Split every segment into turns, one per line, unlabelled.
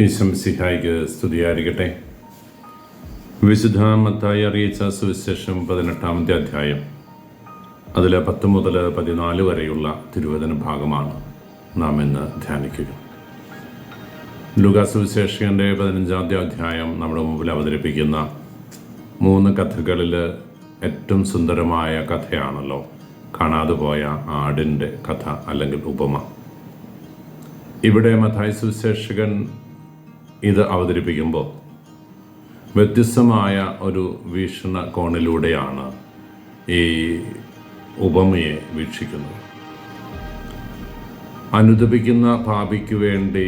ഈശംസിഹായിക്ക് സ്തുതിയായിരിക്കട്ടെ. വിശുദ്ധ മത്തായി അറിയിച്ച സുവിശേഷം 18-ാമത്തെ അധ്യായം, അതിൽ 10 മുതൽ 14 വരെയുള്ള തിരുവചന ഭാഗമാണ് നാം ഇന്ന് ധ്യാനിക്കുക. ലൂക്കാ സുവിശേഷകൻ്റെ 15-ാമത്തെ അധ്യായം നമ്മുടെ മുമ്പിൽ അവതരിപ്പിക്കുന്ന 3 കഥകളിൽ ഏറ്റവും സുന്ദരമായ കഥയാണല്ലോ കാണാതെ പോയ ആടിൻ്റെ കഥ അല്ലെങ്കിൽ ഉപമ. ഇവിടെ മത്തായി സുവിശേഷകൻ ഇത് അവതരിപ്പിക്കുമ്പോൾ വ്യത്യസ്തമായ ഒരു വീക്ഷണകോണിലൂടെയാണ് ഈ ഉപമയെ വീക്ഷിക്കുന്നത്. അനുതപിക്കുന്ന പാപിക്ക് വേണ്ടി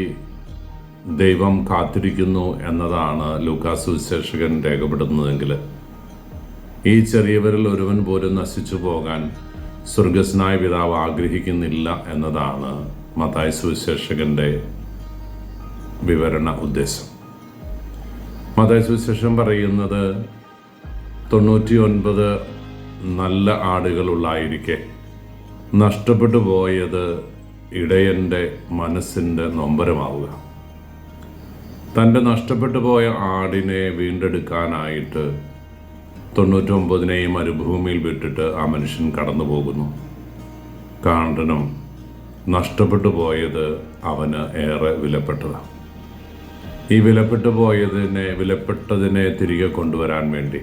ദൈവം കാത്തിരിക്കുന്നു എന്നതാണ് ലൂക്കാ സുവിശേഷകൻ രേഖപ്പെടുത്തുന്നതെങ്കിൽ, ഈ ചെറിയവരിൽ ഒരുവൻ പോലും നശിച്ചു പോകാൻ സ്വർഗസ്നായ പിതാവ് ആഗ്രഹിക്കുന്നില്ല എന്നതാണ് മത്തായി സുവിശേഷകൻ്റെ വിവരണ ഉദ്ദേശം. മത്തായി സുവിശേഷം പറയുന്നത് 99 നല്ല ആടുകളുള്ളായിരിക്കെ നഷ്ടപ്പെട്ടു പോയത് ഇടയൻ്റെ മനസ്സിൻ്റെ നൊമ്പരമാവുക. തൻ്റെ നഷ്ടപ്പെട്ടു പോയ ആടിനെ വീണ്ടെടുക്കാനായിട്ട് 99നെയും മരുഭൂമിയിൽ വിട്ടിട്ട് ആ മനുഷ്യൻ കടന്നു പോകുന്നു. കാരണം നഷ്ടപ്പെട്ടു പോയത് അവന് ഏറെ വിലപ്പെട്ടതാണ്. ഈ വിലപ്പെട്ടതിനെ തിരികെ കൊണ്ടുവരാൻ വേണ്ടി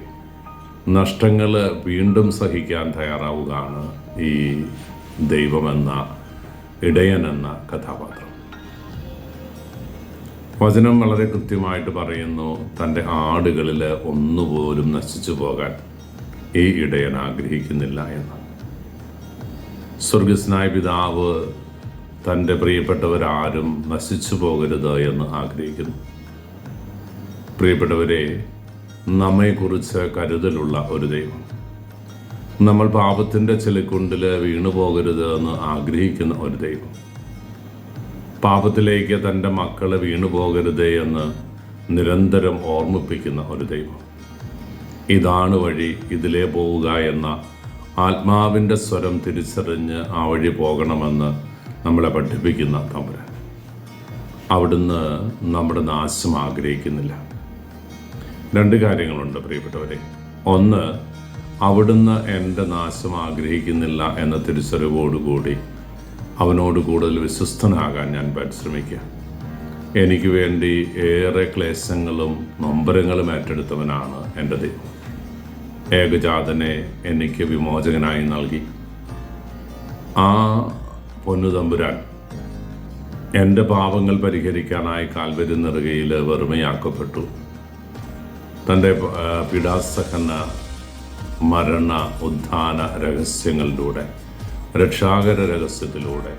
നഷ്ടങ്ങൾ വീണ്ടും സഹിക്കാൻ തയ്യാറാവുകയാണ് ഈ ദൈവമെന്ന ഇടയനെന്ന കഥാപാത്രം. വചനം വളരെ കൃത്യമായിട്ട് പറയുന്നു, തൻ്റെ ആടുകളിൽ ഒന്നുപോലും നശിച്ചു പോകാൻ ഈ ഇടയൻ ആഗ്രഹിക്കുന്നില്ല എന്ന്. സ്വർഗസ്നായ പിതാവ് തൻ്റെ പ്രിയപ്പെട്ടവരാരും നശിച്ചു പോകരുത് എന്ന് ആഗ്രഹിക്കുന്നു. പ്രിയപ്പെട്ടവരെ, നമ്മെക്കുറിച്ച് കരുതലുള്ള ഒരു ദൈവം, നമ്മൾ പാപത്തിൻ്റെ ചെളിക്കുണ്ടിൽ വീണു പോകരുത് എന്ന് ആഗ്രഹിക്കുന്ന ഒരു ദൈവം, പാപത്തിലേക്ക് തൻ്റെ മക്കളെ വീണു പോകരുത് എന്ന് നിരന്തരം ഓർമ്മിപ്പിക്കുന്ന ഒരു ദൈവം. ഇതാണ് വഴി, ഇതിലേ പോവുക എന്ന ആത്മാവിൻ്റെ സ്വരം തിരിച്ചറിഞ്ഞ് ആ വഴി പോകണമെന്ന് നമ്മളെ പഠിപ്പിക്കുന്ന തമ്പുരാൻ. അവിടുന്ന് നമ്മുടെ നാശം ആഗ്രഹിക്കുന്നില്ല. 2 കാര്യങ്ങളുണ്ട് പ്രിയപ്പെട്ടവരെ. ഒന്ന്, അവിടുന്ന് എൻ്റെ നാശം ആഗ്രഹിക്കുന്നില്ല എന്ന തിരിച്ചറിവോടുകൂടി അവനോട് കൂടുതൽ വിശ്വസ്തനാകാൻ ഞാൻ പരിശ്രമിക്കുക. എനിക്ക് വേണ്ടി ഏറെ ക്ലേശങ്ങളും നൊമ്പരങ്ങളും ഏറ്റെടുത്തവനാണ് എൻ്റെ ദൈവം. ഏകജാതനെ എനിക്ക് വിമോചകനായി നൽകി. ആ പൊന്നുതമ്പുരാൻ എൻ്റെ പാപങ്ങൾ പരിഹരിക്കാനായി കാൽവരി നെറുകയിൽ വെറുമയാക്കപ്പെട്ടു. തൻ്റെ പീഡാസഹന മരണ ഉദ്ധാന രഹസ്യങ്ങളിലൂടെ, രക്ഷാകര രഹസ്യത്തിലൂടെ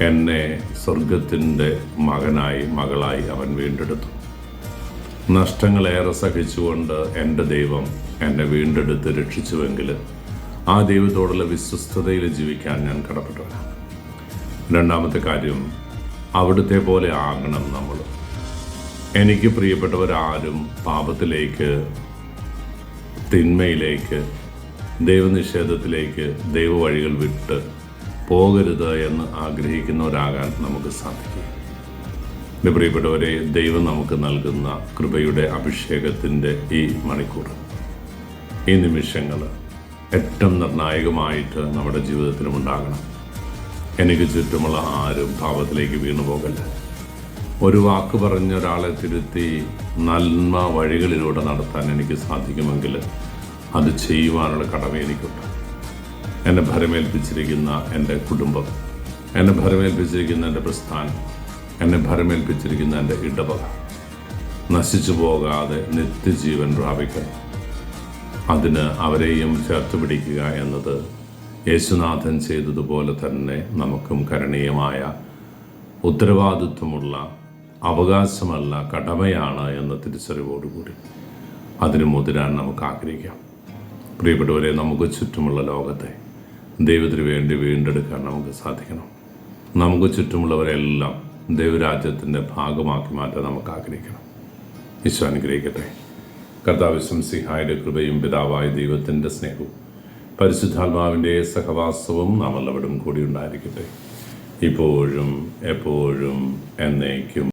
എന്നെ സ്വർഗത്തിൻ്റെ മകനായി മകളായി അവൻ വീണ്ടെടുത്തു. നഷ്ടങ്ങളേറെ സഹിച്ചുകൊണ്ട് എൻ്റെ ദൈവം എന്നെ വീണ്ടെടുത്ത് രക്ഷിച്ചുവെങ്കിൽ ആ ദൈവത്തോടുള്ള വിശ്വസ്തതയിൽ ജീവിക്കാൻ ഞാൻ കടപ്പെട്ടവനാണ്. 2-ാമത്തെ കാര്യം, അവിടുത്തെ പോലെ ആകണം നമ്മൾ. എനിക്ക് പ്രിയപ്പെട്ടവരാരും പാപത്തിലേക്ക്, തിന്മയിലേക്ക്, ദൈവനിഷേധത്തിലേക്ക്, ദൈവവഴികൾ വിട്ട് പോകരുത് എന്ന് ആഗ്രഹിക്കുന്നവരാകാൻ നമുക്ക് സാധിക്കും. എൻ്റെ പ്രിയപ്പെട്ടവരെ, ദൈവം നമുക്ക് നൽകുന്ന കൃപയുടെ അഭിഷേകത്തിൻ്റെ ഈ മണിക്കൂർ, ഈ നിമിഷങ്ങൾ ഏറ്റവും നിർണായകമായിട്ട് നമ്മുടെ ജീവിതത്തിലും ഉണ്ടാകണം. എനിക്ക് ചുറ്റുമുള്ള ആരും പാപത്തിലേക്ക് വീണു പോകല്ല. ഒരു വാക്ക് പറഞ്ഞ ഒരാളെ തിരുത്തി നന്മ വഴികളിലൂടെ നടത്താൻ എനിക്ക് സാധിക്കുമെങ്കിൽ അത് ചെയ്യുവാനുള്ള കടമ എനിക്കുണ്ട്. എന്നെ ഭരമേൽപ്പിച്ചിരിക്കുന്ന എൻ്റെ കുടുംബം, എന്നെ ഭരമേൽപ്പിച്ചിരിക്കുന്ന എൻ്റെ പ്രസ്ഥാനം, എന്നെ ഭരമേൽപ്പിച്ചിരിക്കുന്ന എൻ്റെ ഇടവക നശിച്ചു പോകാതെ നിത്യജീവൻ പ്രാപിക്കാൻ, അതിന് അവരെയും ചേർത്ത് പിടിക്കുക എന്നത് യേശുനാഥൻ ചെയ്തതുപോലെ തന്നെ നമുക്കും കരണീയമായ ഉത്തരവാദിത്വമുള്ള അവകാശമല്ല, കടമയാണ് എന്ന തിരിച്ചറിവോടുകൂടി അതിന് മുതിരാൻ നമുക്ക് ആഗ്രഹിക്കാം. പ്രിയപ്പെട്ടവരെ, നമുക്ക് ചുറ്റുമുള്ള ലോകത്തെ ദൈവത്തിന് വേണ്ടി വീണ്ടെടുക്കാൻ നമുക്ക് സാധിക്കണം. നമുക്ക് ചുറ്റുമുള്ളവരെല്ലാം ദൈവരാജ്യത്തിൻ്റെ ഭാഗമാക്കി മാറ്റാൻ നമുക്ക് ആഗ്രഹിക്കണം. ഈശോ അനുഗ്രഹിക്കട്ടെ. കർത്താവ് മിശിഹായുടെ കൃപയും പിതാവായ ദൈവത്തിൻ്റെ സ്നേഹവും പരിശുദ്ധാത്മാവിൻ്റെ സഹവാസവും നാം എല്ലാവരും കൂടി ഉണ്ടായിരിക്കട്ടെ, ഇപ്പോഴും എപ്പോഴും എന്നേക്കും.